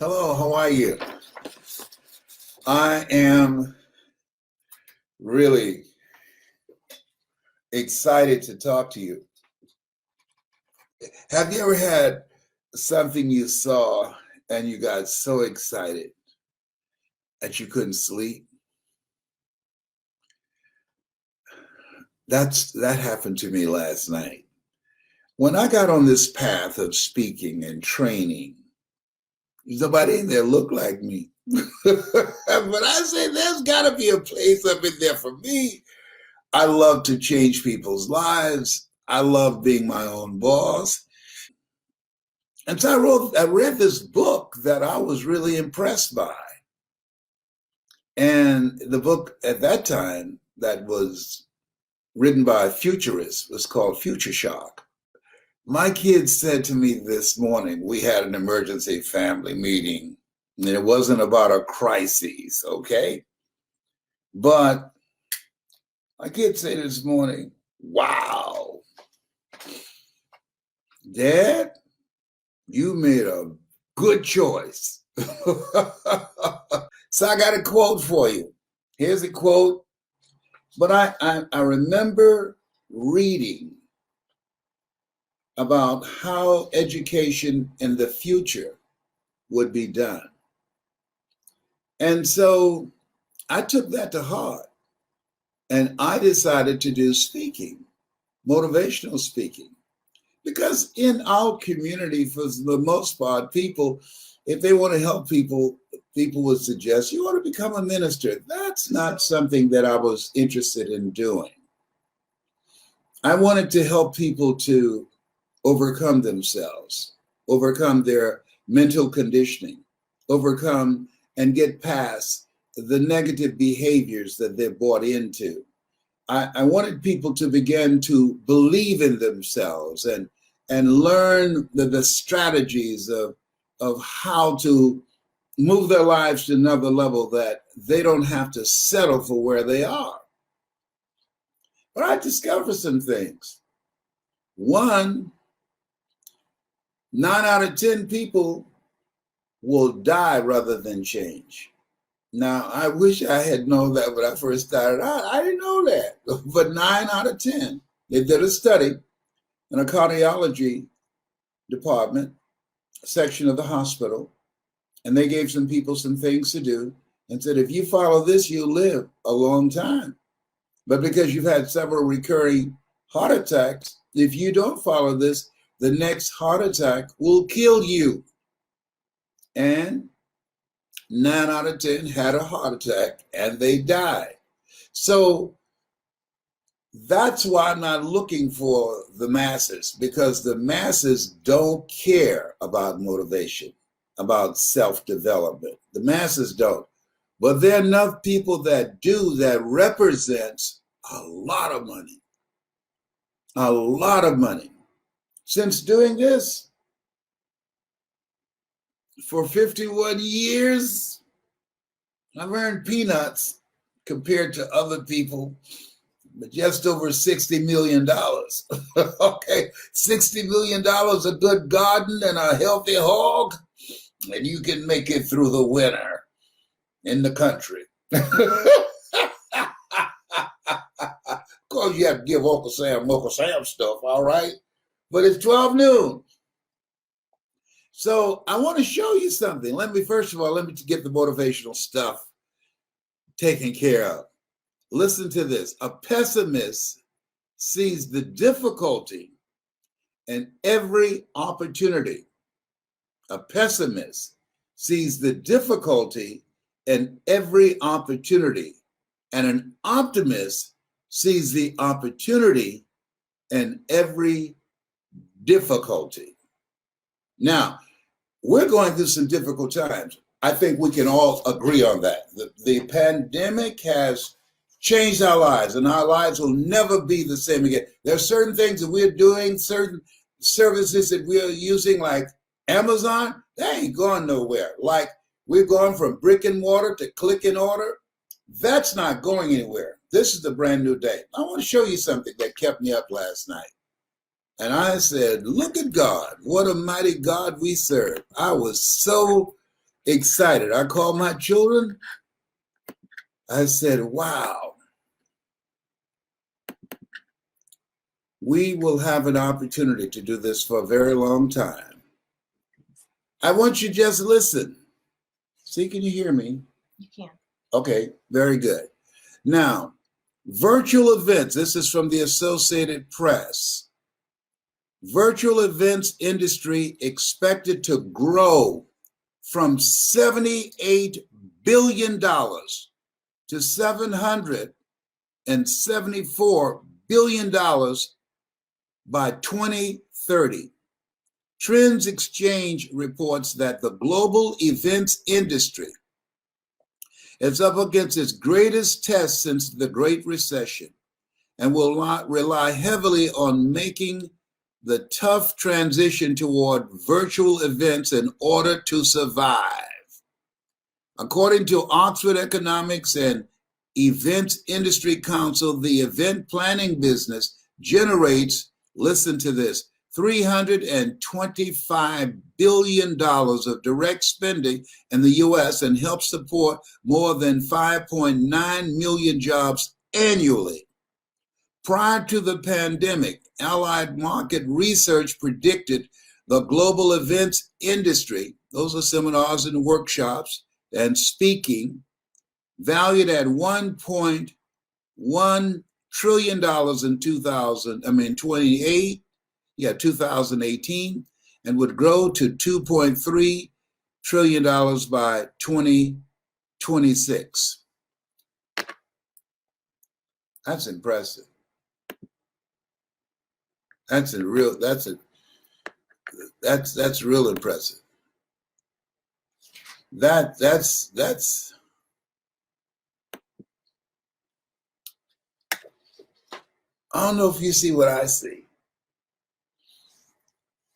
Hello, how are you? I am really excited to talk to you. Have you ever had something you saw and you got so excited that you couldn't sleep? That happened to me last night. When I got on this path of speaking and training, nobody in there looked like me. But I said, there's got to be a place up in there for me. I love to change people's lives. I love being my own boss. And so I read this book that I was really impressed by. And the book at that time that was written by a futurist was called Future Shock. My kids said to me this morning, we had an emergency family meeting, and it wasn't about a crisis, okay? But my kids said this morning, wow, Dad, you made a good choice. So I got a quote for you. Here's a quote. But I remember reading about how education in the future would be done. And so I took that to heart and I decided to do speaking, motivational speaking. Because in our community, for the most part, people, if they want to help people, people would suggest you ought to become a minister. That's not something that I was interested in doing. I wanted to help people to overcome themselves, overcome their mental conditioning, overcome and get past the negative behaviors that they're bought into. I wanted people to begin to believe in themselves and learn the strategies of how to move their lives to another level that they don't have to settle for where they are. But I discovered some things. One, 9 out of 10 people will die rather than change. Now, I wish I had known that when I first started out. I didn't know that. But 9 out of 10, they did a study in a cardiology department, section of the hospital, and they gave some people some things to do and said, if you follow this, you'll live a long time. But because you've had several recurring heart attacks, if you don't follow this, the next heart attack will kill you. And 9 out of 10 had a heart attack and they died. So that's why I'm not looking for the masses, because the masses don't care about motivation, about self-development. The masses don't. But there are enough people that do, that represents a lot of money. A lot of money. Since doing this for 51 years, I've earned peanuts compared to other people, but just over $60 million. Okay, $60 million, a good garden and a healthy hog, and you can make it through the winter in the country. Of course, you have to give Uncle Sam stuff, all right? But it's 12 noon. So I want to show you something. Let me get the motivational stuff taken care of. Listen to this. A pessimist sees the difficulty in every opportunity. A pessimist sees the difficulty in every opportunity, and an optimist sees the opportunity in every difficulty. Now, we're going through some difficult times. I think we can all agree on that. The pandemic has changed our lives, and our lives will never be the same again. There are certain things that we're doing, certain services that we're using, like Amazon, they ain't going nowhere. Like, we've gone from brick and mortar to click and order. That's not going anywhere. This is the brand new day. I want to show you something that kept me up last night. And I said, look at God. What a mighty God we serve. I was so excited. I called my children. I said, wow, we will have an opportunity to do this for a very long time. I want you to just listen. See, can you hear me? You can. Okay, very good. Now, virtual events. This is from the Associated Press. Virtual events industry expected to grow from $78 billion to $774 billion by 2030. Trends Exchange reports that the global events industry is up against its greatest test since the Great Recession and will rely heavily on making the tough transition toward virtual events in order to survive. According to Oxford Economics and Events Industry Council, the event planning business generates, listen to this, $325 billion of direct spending in the US and helps support more than 5.9 million jobs annually. Prior to the pandemic, Allied Market Research predicted the global events industry, those are seminars and workshops and speaking, valued at $1.1 trillion in 2018, and would grow to $2.3 trillion by 2026. That's impressive. That's real impressive. That's I don't know if you see what I see,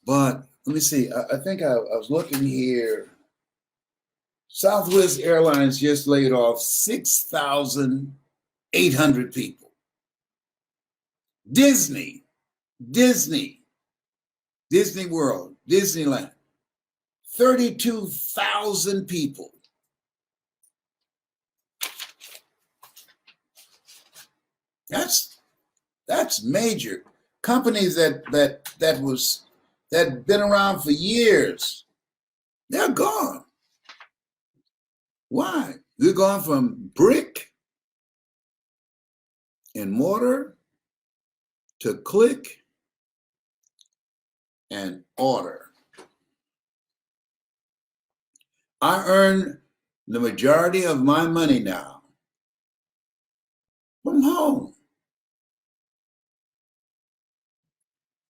but let me see. I think I was looking here. Southwest Airlines just laid off 6,800 people. Disney World, Disneyland, 32,000 people. That's major. Companies that been around for years, they're gone. Why? We're going from brick and mortar to click and order. I earn the majority of my money now from home.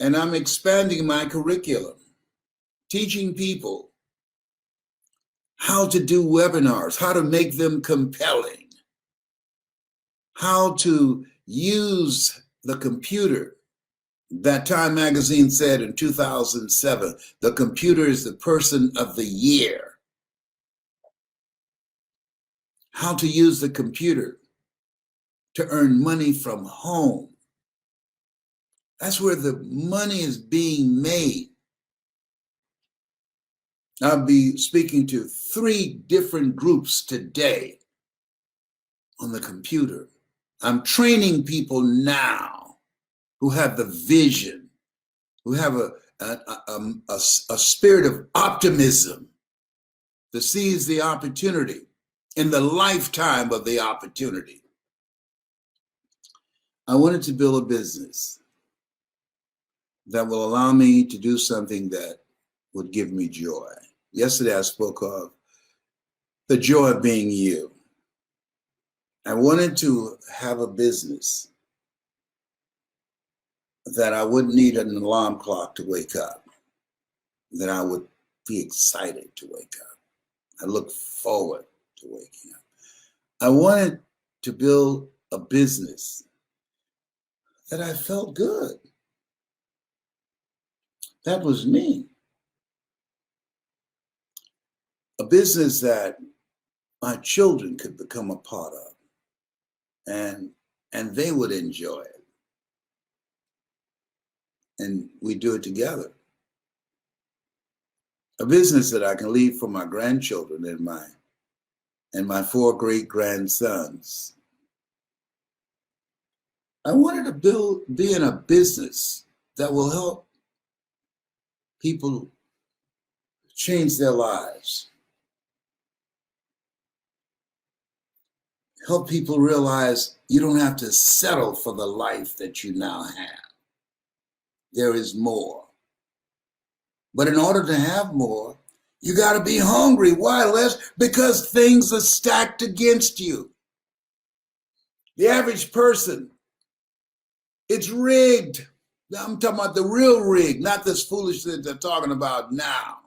And I'm expanding my curriculum, teaching people how to do webinars, how to make them compelling, how to use the computer. That Time magazine said in 2007, the computer is the person of the year. How to use the computer to earn money from home. That's where the money is being made. I'll be speaking to 3 different groups today on the computer. I'm training people now who have the vision, who have a spirit of optimism to seize the opportunity in the lifetime of the opportunity. I wanted to build a business that will allow me to do something that would give me joy. Yesterday, I spoke of the joy of being you. I wanted to have a business that I wouldn't need an alarm clock to wake up, that I would be excited to wake up. I look forward to waking up. I wanted to build a business that I felt good. That was me. A business that my children could become a part of, and they would enjoy it. And we do it together. a business that I can leave for my grandchildren and my 4 great grandsons. I wanted to be in a business that will help people change their lives, help people realize you don't have to settle for the life that you now have. There is more. But in order to have more, you got to be hungry. Why, Les? Because things are stacked against you. The average person, it's rigged. I'm talking about the real rig, not this foolishness they're talking about now.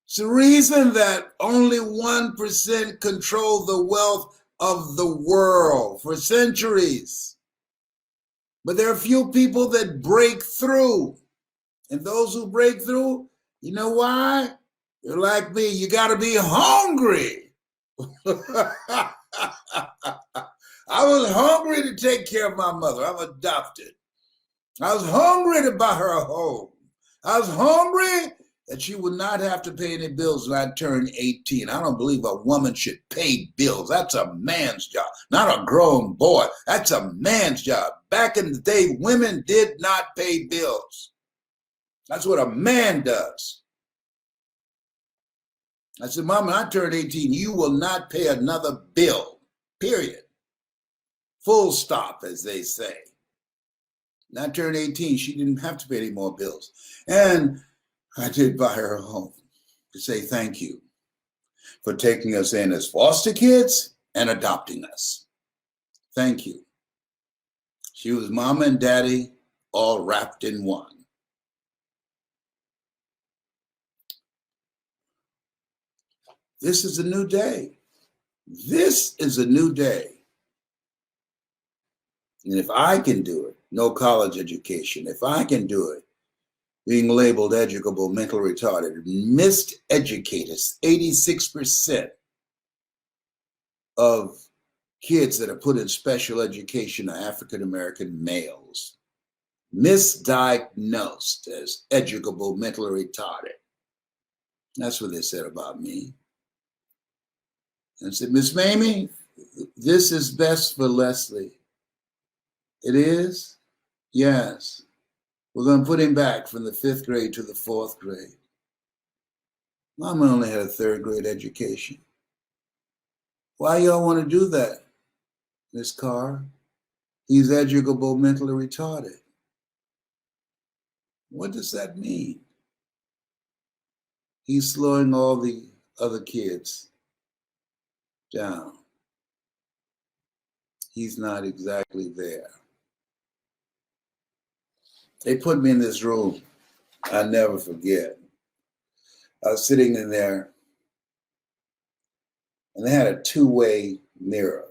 It's the reason that only 1% control the wealth of the world for centuries. But there are few people that break through. And those who break through, you know why? You're like me, you got to be hungry. I was hungry to take care of my mother. I'm adopted. I was hungry to buy her a home. I was hungry that she would not have to pay any bills when I turned 18. I don't believe a woman should pay bills. That's a man's job, not a grown boy. That's a man's job. Back in the day, women did not pay bills. That's what a man does. I said, Mama, when I turned 18, you will not pay another bill, period. Full stop, as they say. When I turned 18, she didn't have to pay any more bills. And I did buy her a home to say thank you for taking us in as foster kids and adopting us. Thank you. She was Mama and Daddy all wrapped in one. This is a new day. This is a new day. And if I can do it, no college education, if I can do it, being labeled educable, mentally retarded, miseducated, 86% of kids that are put in special education are African-American males, misdiagnosed as educable, mentally retarded. That's what they said about me. And I said, Miss Mamie, this is best for Leslie. It is? Yes. We're going to put him back from the 5th grade to the 4th grade. Mama only had a 3rd grade education. Why y'all want to do that, Miss Carr? He's educable, mentally retarded. What does that mean? He's slowing all the other kids down. He's not exactly there. They put me in this room. I'll never forget. I was sitting in there and they had a 2-way mirror.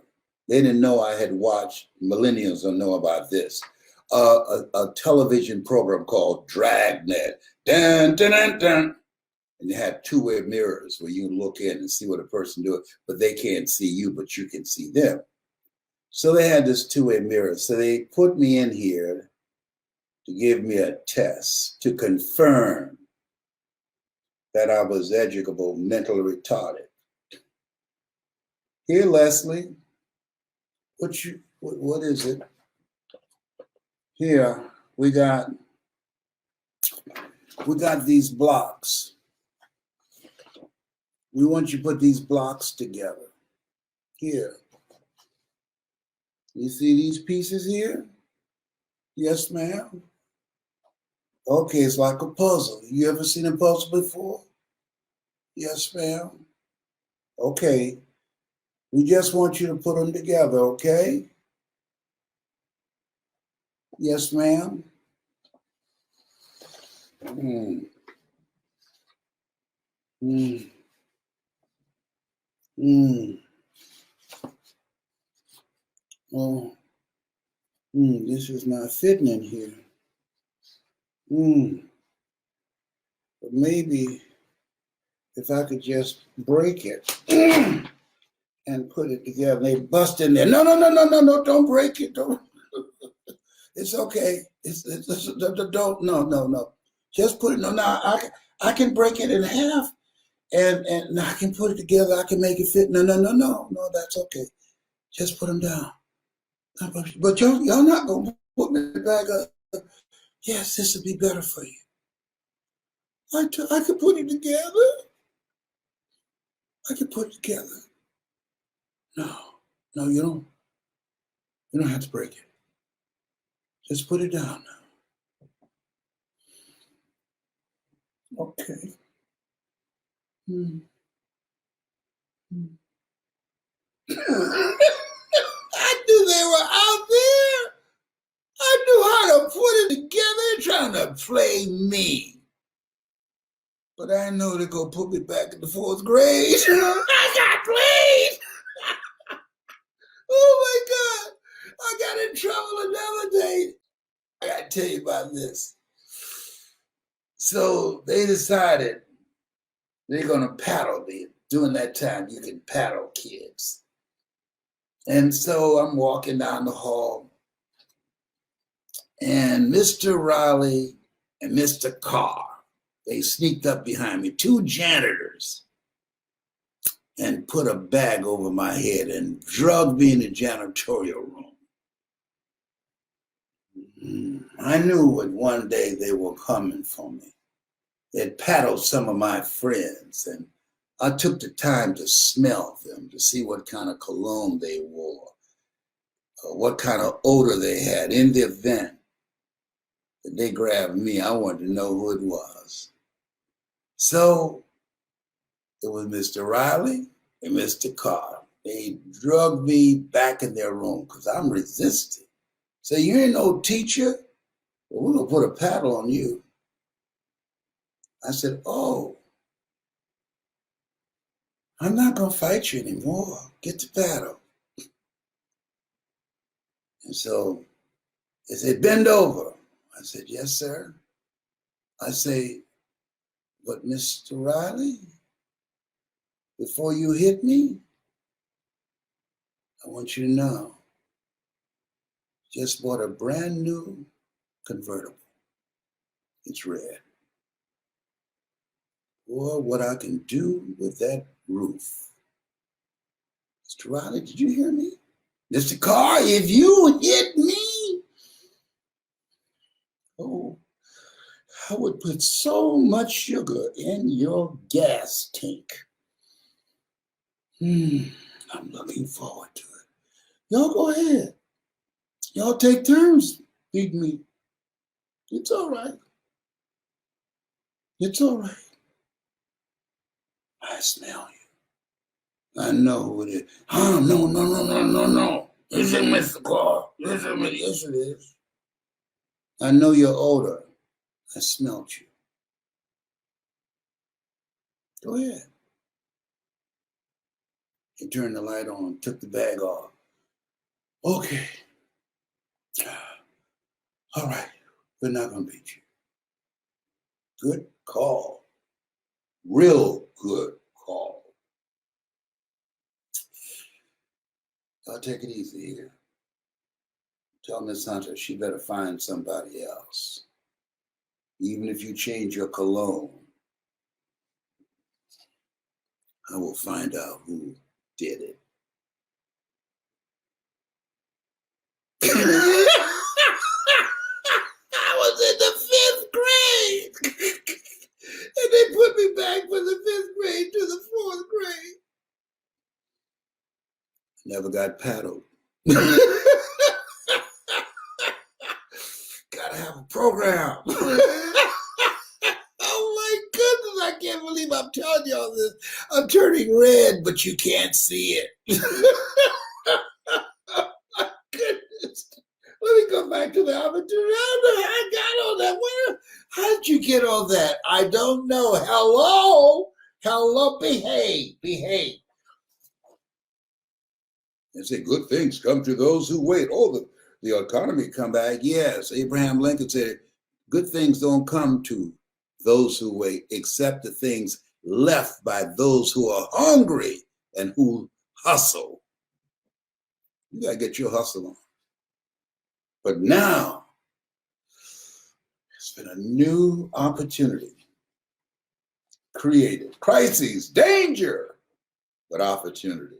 They didn't know I had watched, millennials don't know about this, a television program called Dragnet. Dun, dun, dun, dun. And they had 2-way mirrors where you can look in and see what a person doing, but they can't see you, but you can see them. So they had this 2-way mirror. So they put me in here to give me a test to confirm that I was educable, mentally retarded. Here, Leslie, what is it? Here, we got these blocks. We want you to put these blocks together. Here. You see these pieces here? Yes, ma'am. Okay, it's like a puzzle. You ever seen a puzzle before? Yes, ma'am. Okay. We just want you to put them together, okay? Yes, ma'am. Mm. Mm. Mm. Oh. This is not fitting in here. But maybe if I could just break it and put it together, they bust in there. No, don't break it. Don't. It's okay. Don't. No. Just put it. No. I I can break it in half and I can put it together. I can make it fit. No, that's okay. Just put them down. But y'all not gonna put me back up. Yes, this would be better for you. I could put it together. I could put it together. No, you don't. You don't have to break it. Just put it down now. Okay. Hmm. I knew they were out there. I knew how to put it together, trying to play me. But I know they're going to put me back in the fourth grade. I got played. Oh my God. I got in trouble another day. I got to tell you about this. So they decided they're going to paddle me. During that time, you can paddle kids. And so I'm walking down the hall, and Mr. Riley and Mr. Carr, they sneaked up behind me, two janitors, and put a bag over my head and drugged me in the janitorial room. I knew that one day they were coming for me. They'd paddled some of my friends, and I took the time to smell them to see what kind of cologne they wore, or what kind of odor they had. In the event that they grabbed me, I wanted to know who it was. So it was Mr. Riley and Mr. Carr. They drugged me back in their room because I'm resisting. So you ain't no teacher? Well, we're going to put a paddle on you. I said, oh, I'm not going to fight you anymore. Get the paddle. And so they said, bend over. I said, yes, sir. I say, but Mr. Riley, before you hit me, I want you to know, just bought a brand new convertible. It's red. Boy, what I can do with that roof. Mr. Riley, did you hear me? Mr. Carr, if you hit me, oh, I would put so much sugar in your gas tank. I'm looking forward to it. Y'all go ahead. Y'all take turns beating me. It's all right. It's all right. I smell you. I know who it is. Oh, no. Isn't Mr. Carr? Yes, it is. I know your odor. I smelled you. Go ahead. He turned the light on, took the bag off. Okay. All right. We're not going to beat you. Good call. Real good call. I'll take it easy here. Tell Miss Hunter she better find somebody else. Even if you change your cologne, I will find out who did it. I was in the 5th grade. And they put me back from the 5th grade to the 4th grade. Never got paddled. Gotta have a program. Oh my goodness, I can't believe I'm telling y'all this. I'm turning red, but you can't see it. Oh my goodness. Let me go back to the opportunity. I don't know how I got all that. How did you get all that? I don't know. Hello, behave. They say good things come to those who wait. Oh, the economy come back. Yes, Abraham Lincoln said good things don't come to those who wait, except the things left by those who are hungry and who hustle. You got to get your hustle on. But now, it's been a new opportunity created. Crises, danger, but opportunity.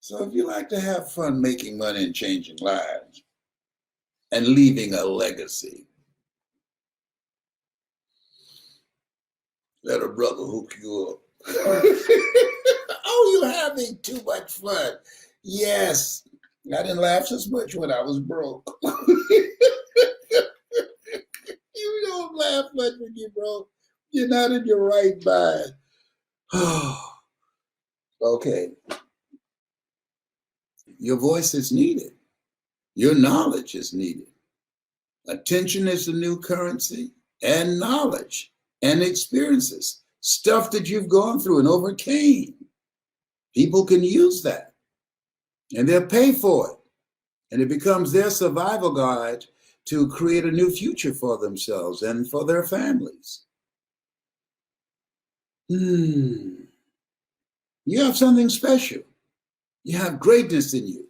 So if you like to have fun making money and changing lives and leaving a legacy, let a brother hook you up. Oh, you're having too much fun. Yes, I didn't laugh as much when I was broke. You don't laugh much when you're broke. You're not in your right mind. Okay. Your voice is needed. Your knowledge is needed. Attention is the new currency, and knowledge and experiences, stuff that you've gone through and overcame. People can use that and they'll pay for it. And it becomes their survival guide to create a new future for themselves and for their families. You have something special. You have greatness in you.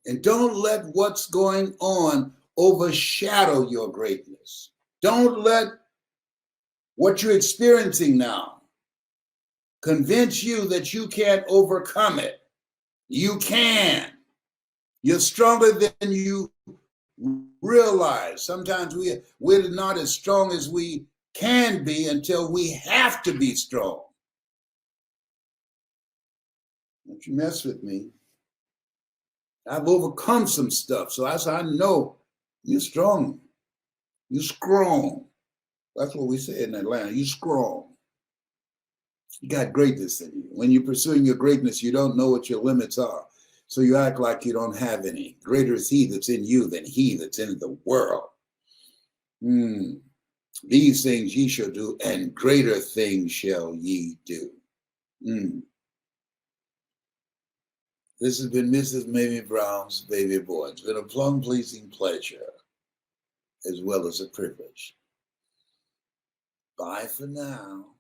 And don't let what's going on overshadow your greatness. Don't let what you're experiencing now convince you that you can't overcome it. You can. You're stronger than you realize. Sometimes we're not as strong as we can be until we have to be strong. Don't you mess with me. I've overcome some stuff, so I know you're strong. You're strong. That's what we say in Atlanta. You're strong. You got greatness in you. When you're pursuing your greatness, you don't know what your limits are. So you act like you don't have any. Greater is he that's in you than he that's in the world. These things ye shall do, and greater things shall ye do. This has been Mrs. Mamie Brown's Baby Boy. It's been a plum-pleasing pleasure, as well as a privilege. Bye for now.